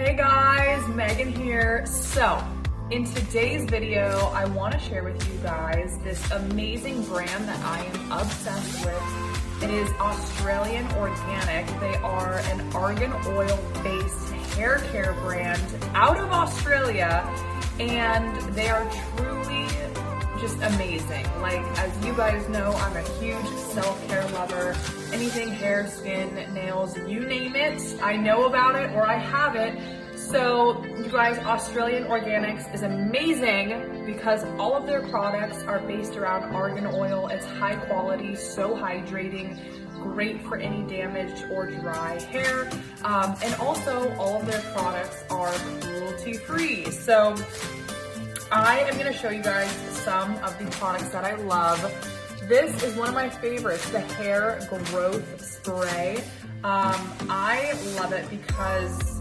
Hey guys, Megan here. So, in today's video, I want to share with you guys this amazing brand that I am obsessed with. It is Australian Organic. They are an argan oil based hair care brand out of Australia, and they are truly just amazing. Like, as you guys know, I'm a huge self-care lover. Anything hair, skin, nails, you name it, I know about it or I have it. So you guys, Australian Organics is amazing because all of their products are based around argan oil. It's high quality, so hydrating, great for any damaged or dry hair. And also all of their products are cruelty free. So I am going to show you guys some of the products that I love. This is one of my favorites, the hair growth spray. I love it because